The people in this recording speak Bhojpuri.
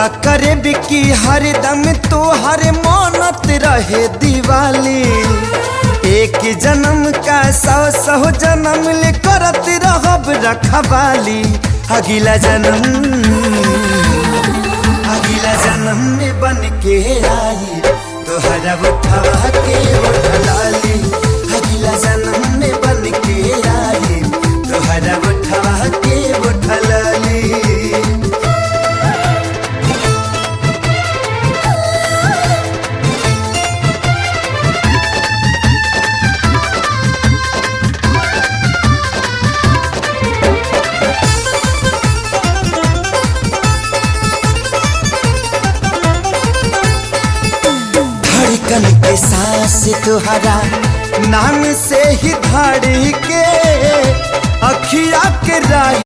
वादा करे बिकी हरदम तो हर मानत रहे दिवाली। एक जन्म का सौ जन्म ले करत रहब रखवाली। अगला जन्म में बन के आई तोहरा उठवा के उठलाली। अगला जन्म में बन के आई तोहरा उठवा के उठलाली। धड़कन के सांस तुहरा नाम से ही धड़ के अखिया के राह